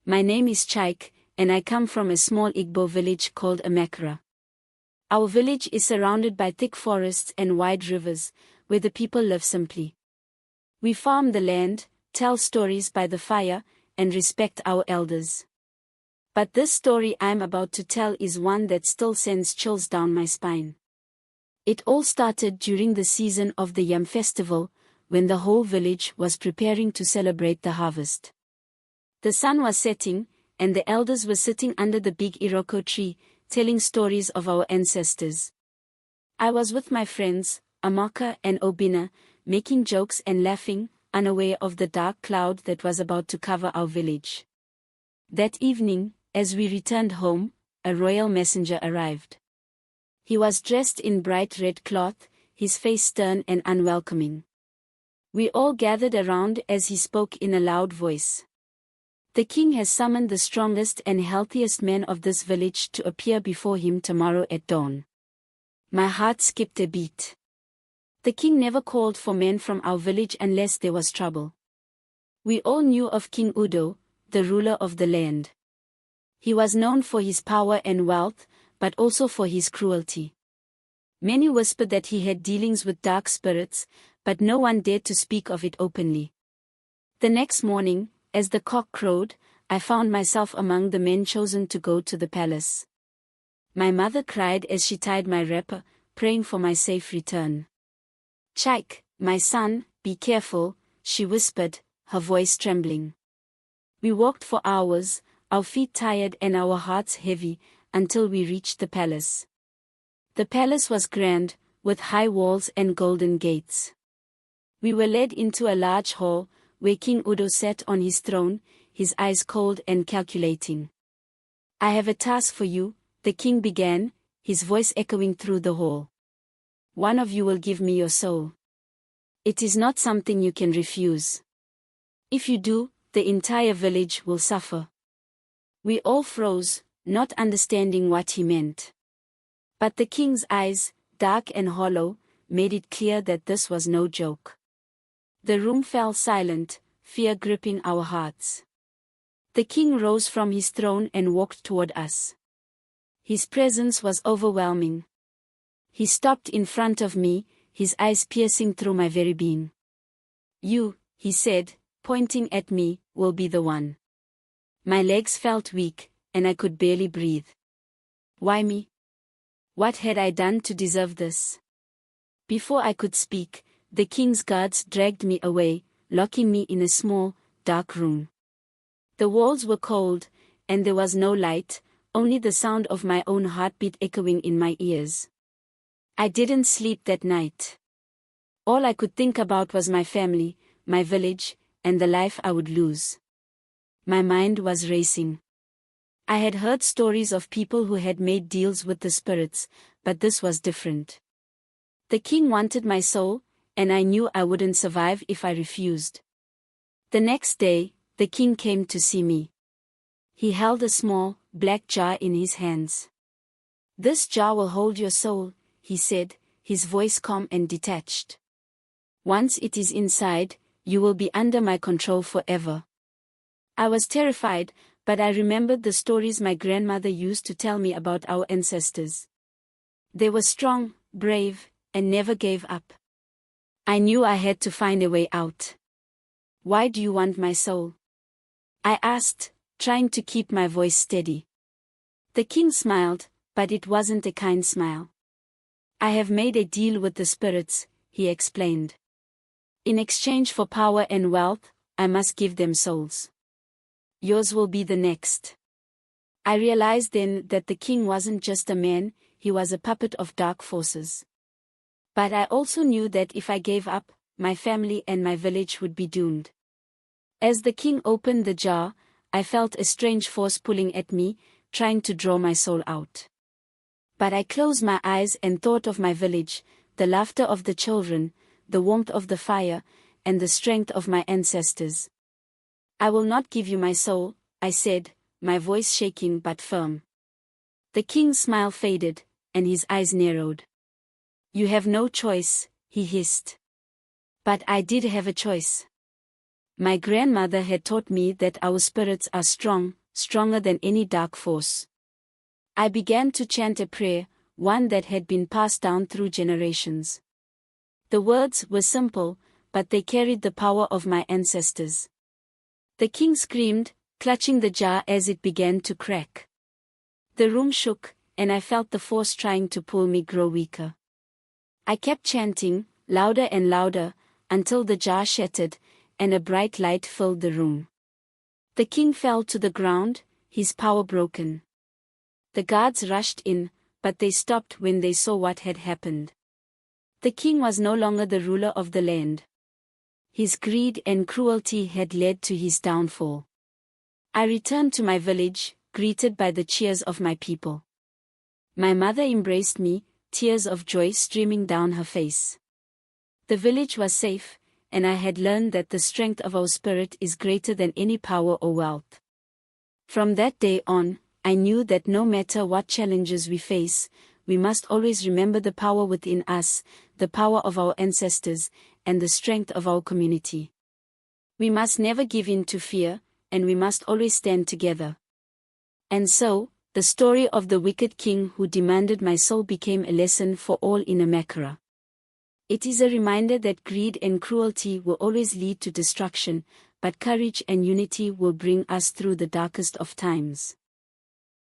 My name is Chike, and I come from a small Igbo village called Amachara. Our village is surrounded by thick forests and wide rivers, where the people live simply. We farm the land, tell stories by the fire, and respect our elders. But this story I'm about to tell is one that still sends chills down my spine. It all started during the season of the Yam festival, when the whole village was preparing to celebrate the harvest. The sun was setting, and the elders were sitting under the big iroko tree, telling stories of our ancestors. I was with my friends, Amaka and Obinna, making jokes and laughing, unaware of the dark cloud that was about to cover our village. That evening, as we returned home, a royal messenger arrived. He was dressed in bright red cloth, his face stern and unwelcoming. We all gathered around as he spoke in a loud voice. The king has summoned the strongest and healthiest men of this village to appear before him tomorrow at dawn. My heart skipped a beat. The king never called for men from our village unless there was trouble. We all knew of King Udo, the ruler of the land. He was known for his power and wealth, but also for his cruelty. Many whispered that he had dealings with dark spirits, but no one dared to speak of it openly. The next morning, as the cock crowed, I found myself among the men chosen to go to the palace. My mother cried as she tied my wrapper, praying for my safe return. "Chike, my son, be careful," she whispered, her voice trembling. We walked for hours, our feet tired and our hearts heavy, until we reached the palace. The palace was grand, with high walls and golden gates. We were led into a large hall, where King Udo sat on his throne, his eyes cold and calculating. "I have a task for you," the king began, his voice echoing through the hall. "One of you will give me your soul. It is not something you can refuse. If you do, the entire village will suffer." We all froze, not understanding what he meant. But the king's eyes, dark and hollow, made it clear that this was no joke. The room fell silent, fear gripping our hearts. The king rose from his throne and walked toward us. His presence was overwhelming. He stopped in front of me, his eyes piercing through my very being. "You," he said, pointing at me, "will be the one." My legs felt weak, and I could barely breathe. Why me? What had I done to deserve this? Before I could speak, the king's guards dragged me away, locking me in a small, dark room. The walls were cold, and there was no light, only the sound of my own heartbeat echoing in my ears. I didn't sleep that night. All I could think about was my family, my village, and the life I would lose. My mind was racing. I had heard stories of people who had made deals with the spirits, but this was different. The king wanted my soul, and I knew I wouldn't survive if I refused. The next day, the king came to see me. He held a small, black jar in his hands. "This jar will hold your soul," he said, his voice calm and detached. "Once it is inside, you will be under my control forever." I was terrified, but I remembered the stories my grandmother used to tell me about our ancestors. They were strong, brave, and never gave up. I knew I had to find a way out. "Why do you want my soul?" I asked, trying to keep my voice steady. The king smiled, but it wasn't a kind smile. "I have made a deal with the spirits," he explained. "In exchange for power and wealth, I must give them souls. Yours will be the next." I realized then that the king wasn't just a man, he was a puppet of dark forces. But I also knew that if I gave up, my family and my village would be doomed. As the king opened the jar, I felt a strange force pulling at me, trying to draw my soul out. But I closed my eyes and thought of my village, the laughter of the children, the warmth of the fire, and the strength of my ancestors. "I will not give you my soul," I said, my voice shaking but firm. The king's smile faded, and his eyes narrowed. "You have no choice," he hissed. But I did have a choice. My grandmother had taught me that our spirits are strong, stronger than any dark force. I began to chant a prayer, one that had been passed down through generations. The words were simple, but they carried the power of my ancestors. The king screamed, clutching the jar as it began to crack. The room shook, and I felt the force trying to pull me grow weaker. I kept chanting, louder and louder, until the jar shattered, and a bright light filled the room. The king fell to the ground, his power broken. The guards rushed in, but they stopped when they saw what had happened. The king was no longer the ruler of the land. His greed and cruelty had led to his downfall. I returned to my village, greeted by the cheers of my people. My mother embraced me, tears of joy streaming down her face. The village was safe, and I had learned that the strength of our spirit is greater than any power or wealth. From that day on, I knew that no matter what challenges we face, we must always remember the power within us, the power of our ancestors, and the strength of our community. We must never give in to fear, and we must always stand together. And so, the story of the wicked king who demanded my soul became a lesson for all in Amachara. It is a reminder that greed and cruelty will always lead to destruction, but courage and unity will bring us through the darkest of times.